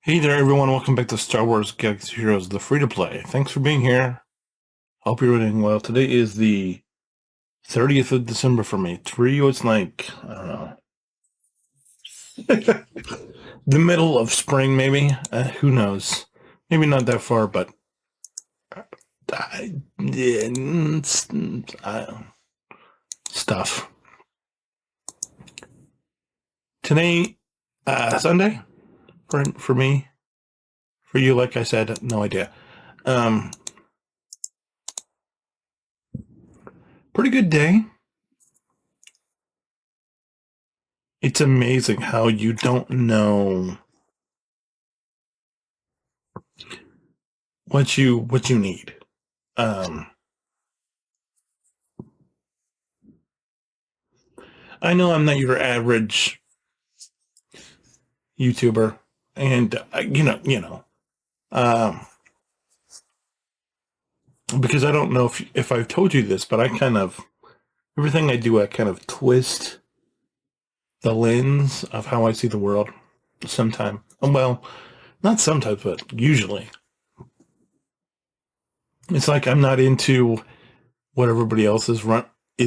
Hey there, everyone. Welcome back to Star Wars Galaxy Heroes, the free-to-play. Thanks for being here. Hope you're doing well. Today is the 30th of December for me. For you, it's like, I don't know, the middle of spring, maybe? Who knows? Maybe not that far, but yeah, stuff. Today, Sunday, for me. For you, like I said, no idea. Pretty good day. It's amazing how you don't know what you need. I know I'm not your average YouTuber, and um, because I don't know if I've told you this, but I kind of everything I do, I kind of twist the lens of how I see the world. Sometimes, well, not sometimes, but usually, it's like I'm not into what everybody else is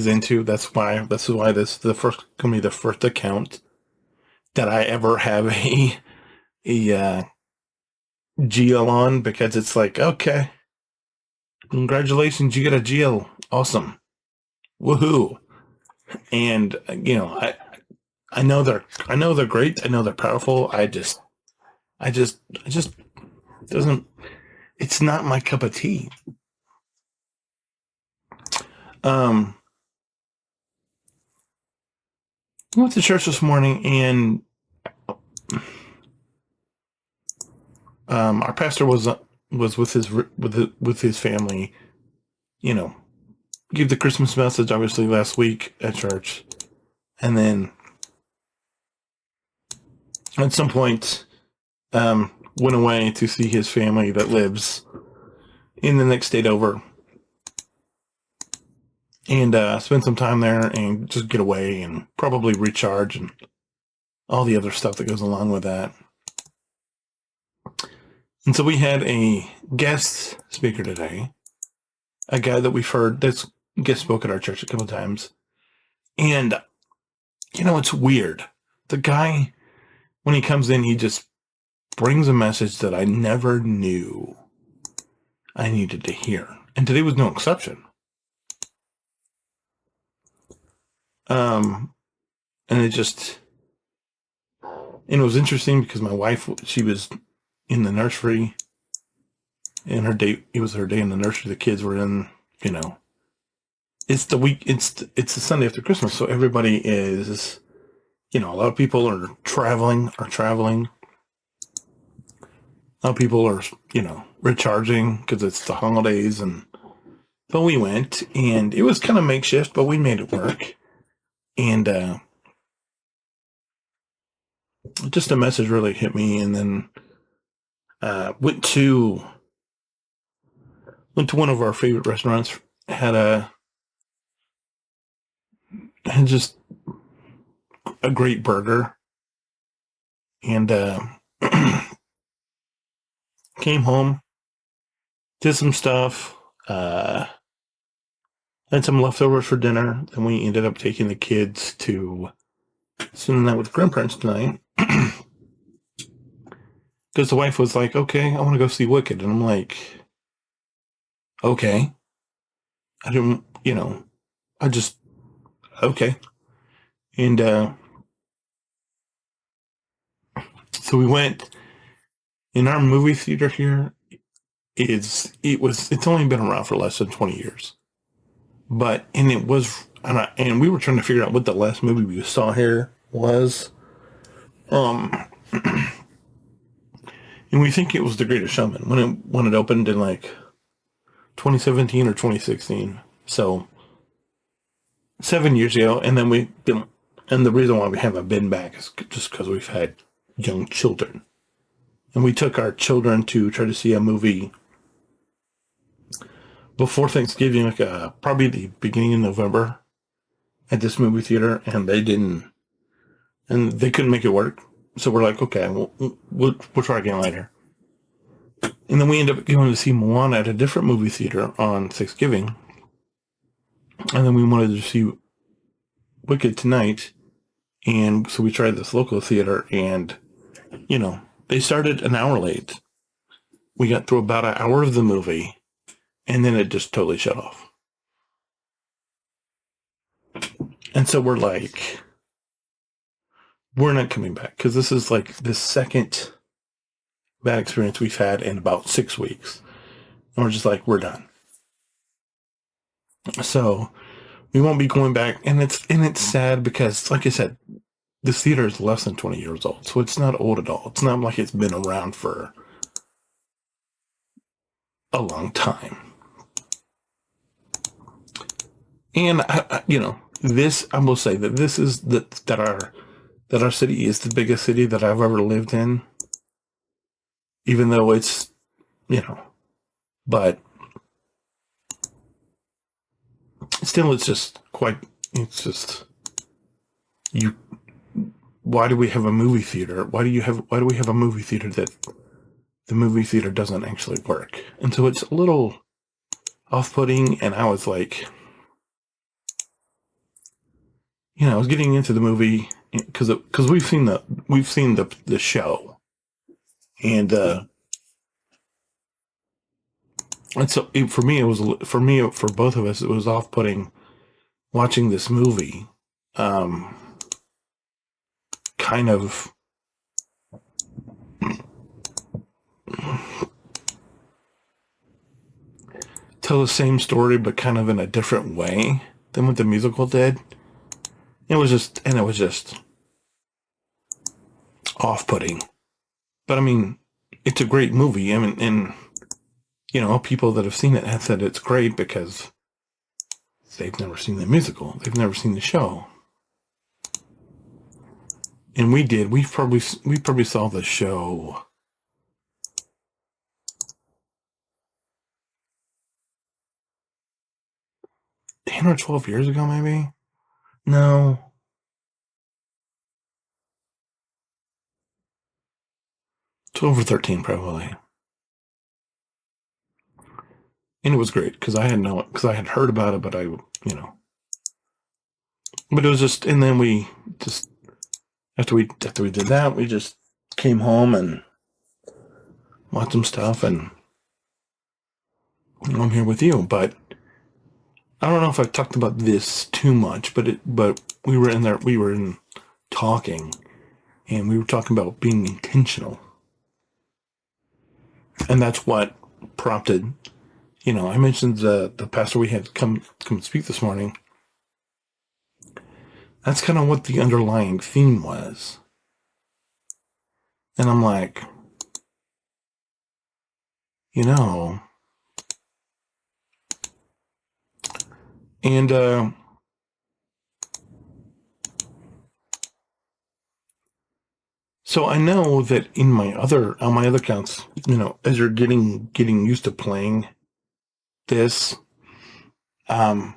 into. That's why this is the first gonna be the first account that I ever have a GL on, because it's like, okay, congratulations, you get a GL, awesome, woohoo. And I know they're great. I know they're powerful. I just doesn't. It's not my cup of tea. Um, I went to church this morning, and our pastor was with his family. You know, gave the Christmas message obviously last week at church, and then at some point went away to see his family that lives in the next state over, and spend some time there and just get away and probably recharge and all the other stuff that goes along with that. And so we had a guest speaker today, a guy that we've heard that's guest spoke at our church a couple of times. And, it's weird. The guy, when he comes in, he just brings a message that I never knew I needed to hear. And today was no exception. And it was interesting because my wife, she was in the nursery, and it was her day in the nursery. The kids were in, it's the week, it's the Sunday after Christmas. So everybody is, a lot of people are traveling. A lot of people are, recharging because it's the holidays. But we went, and it was kind of makeshift, but we made it work. And just a message really hit me. And then went to one of our favorite restaurants. Had just a great burger, and came home, did some stuff, had some leftovers for dinner. Then we ended up taking the kids to spend the night with grandparents tonight, because the wife was like, okay, I want to go see Wicked. And I'm like, okay. I didn't, okay. And so we went. In our movie theater here, it's only been around for less than 20 years. And we were trying to figure out what the last movie we saw here was. And we think it was The Greatest Showman when it opened in like 2017 or 2016. So 7 years ago. And then and the reason why we haven't been back is just because we've had young children. And we took our children to try to see a movie before Thanksgiving, like probably the beginning of November, at this movie theater, and they couldn't make it work. So we're like, okay, we'll try again later. And then we end up going to see Moana at a different movie theater on Thanksgiving. And then we wanted to see Wicked tonight. And so we tried this local theater, and, they started an hour late. We got through about an hour of the movie, and then it just totally shut off. And so we're like, we're not coming back, because this is like the second bad experience we've had in about 6 weeks. And we're just like, we're done. So we won't be going back, and it's sad because, like I said, this theater is less than 20 years old, so it's not old at all. It's not like it's been around for a long time. And I will say that this is that our city is the biggest city that I've ever lived in, even though it's, but still, it's just why do we have a movie theater? Why do we have a movie theater that the movie theater doesn't actually work? And so it's a little off-putting, and I was like, I was getting into the movie because we've seen the show, and so for both of us, it was off-putting watching this movie, kind of tell the same story, but kind of in a different way than what the musical did. It was just off-putting. But I mean, it's a great movie. I mean, and people that have seen it have said it's great because they've never seen the musical. They've never seen the show. And we did. We probably saw the show 10 or 12 years ago, maybe? No. 12 or 13, probably. And it was great because I had heard about it, but but it was just, and then we just, after we did that, we just came home and watched some stuff, and I'm here with you. But I don't know if I've talked about this too much, but we were talking, and we were talking about being intentional. And that's what prompted, I mentioned the pastor we had come speak this morning. That's kind of what the underlying theme was. And I'm like, and so I know that on my other accounts, as you're getting used to playing this, when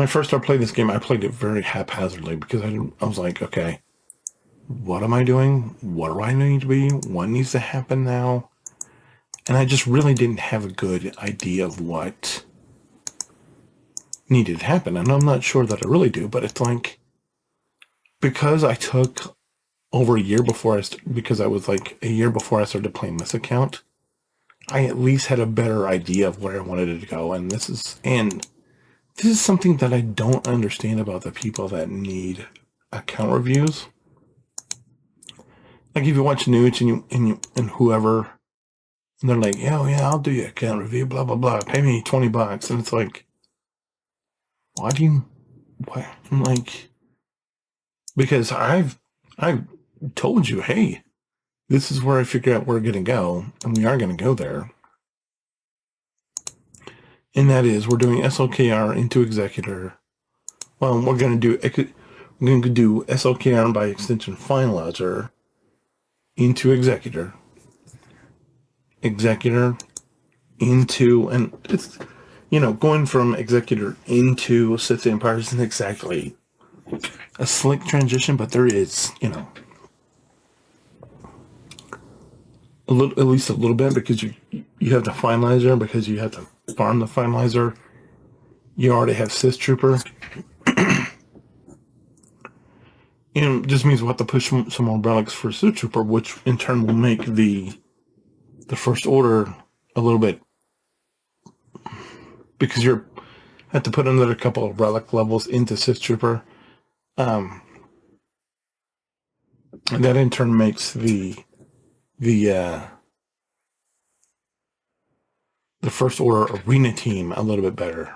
I first started playing this game, I played it very haphazardly because I was like, okay, what am I doing? What do I need to be? What needs to happen now? And I just really didn't have a good idea of what needed to happen. And I'm not sure that I really do, but it's like, because I took over a year because I was like a year before I started playing this account, I at least had a better idea of where I wanted it to go. And this is something that I don't understand about the people that need account reviews. Like, if you watch Nuge and whoever, and they're like, yeah, I'll do your account review, blah, blah, blah, pay me $20. And it's like, why? I'm like, because I've told you, hey, this is where I figure out we're going to go, and we are going to go there. And that is, we're doing SLKR into Executor. Well, we're going to do SLKR by extension Finalizer into Executor. Executor into, and it's, going from Executor into City Empire isn't exactly a slick transition, but there is, a little, at least a little bit, because you have the finalizer, because you have to farm the finalizer. You already have Sith Trooper. And it just means we'll have to push some more relics for Sith Trooper, which in turn will make the First Order a little bit, because you have to put another couple of relic levels into Sith Trooper. And that in turn makes the First Order arena team a little bit better.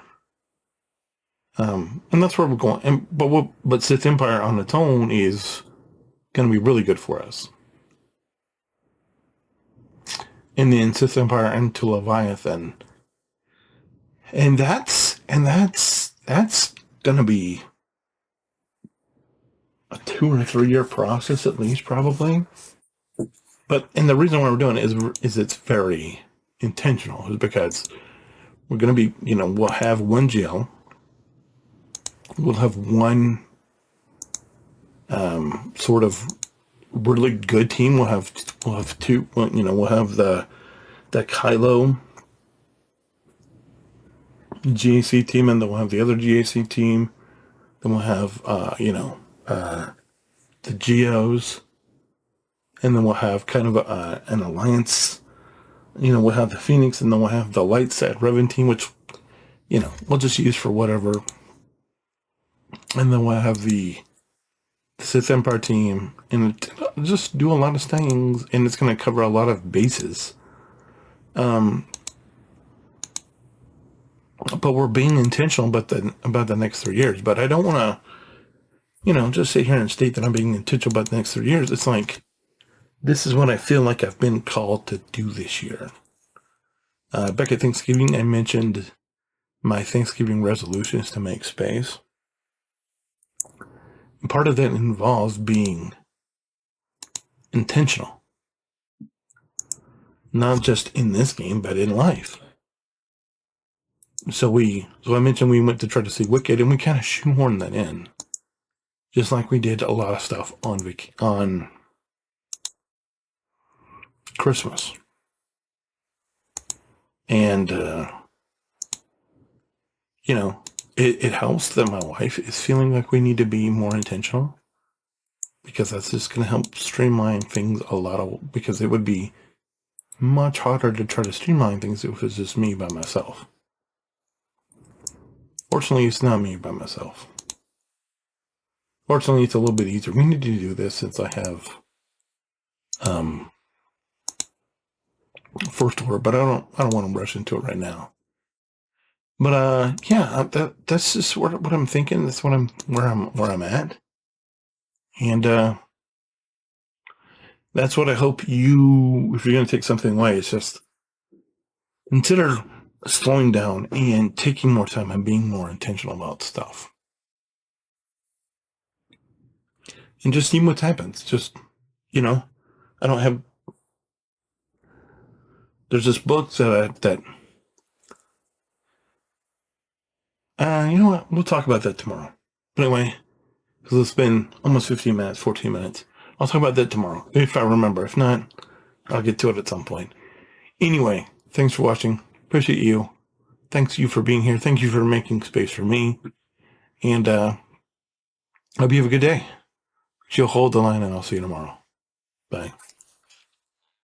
And that's where we're going. But Sith Empire on its own is going to be really good for us. And then Sith Empire into Leviathan, and that's going to be a 2 or 3 year process at least, probably. And the reason why we're doing it is it's very intentional, is because we're going to be, we'll have one GL. We'll have one sort of really good team. We'll have two. We'll have the Kylo GAC team, and then we'll have the other GAC team. Then we'll have the Geos, and then we'll have kind of an alliance. We'll have the Phoenix, and then we'll have the light side Revan team, which we'll just use for whatever. And then we'll have the Sith Empire team, and just do a lot of things, and it's going to cover a lot of bases. But we're being intentional about the next 3 years. But I don't want to, just sit here and state that I'm being intentional about the next 3 years. It's like, this is what I feel like I've been called to do this year. Back at Thanksgiving, I mentioned my Thanksgiving resolution is to make space. Part of that involves being intentional. Not just in this game, but in life. So I mentioned we went to try to see Wicked, and we kind of shoehorned that in. Just like we did a lot of stuff on Christmas. And, it helps that my wife is feeling like we need to be more intentional, because that's just going to help streamline things because it would be much harder to try to streamline things if it was just me by myself. Fortunately, it's not me by myself. Fortunately, it's a little bit easier. We need to do this since I have First Order, but I don't want to rush into it right now. But that's just what I'm thinking. That's where I'm at, and that's what I hope you. If you're going to take something away, it's just consider slowing down and taking more time and being more intentional about stuff, and just seeing what happens. Just I don't have. There's this book that. You know what? We'll talk about that tomorrow. But anyway, because it's been almost 15 minutes, 14 minutes. I'll talk about that tomorrow, if I remember. If not, I'll get to it at some point. Anyway, thanks for watching. Appreciate you. Thanks you for being here. Thank you for making space for me. And hope you have a good day. You'll hold the line, and I'll see you tomorrow. Bye.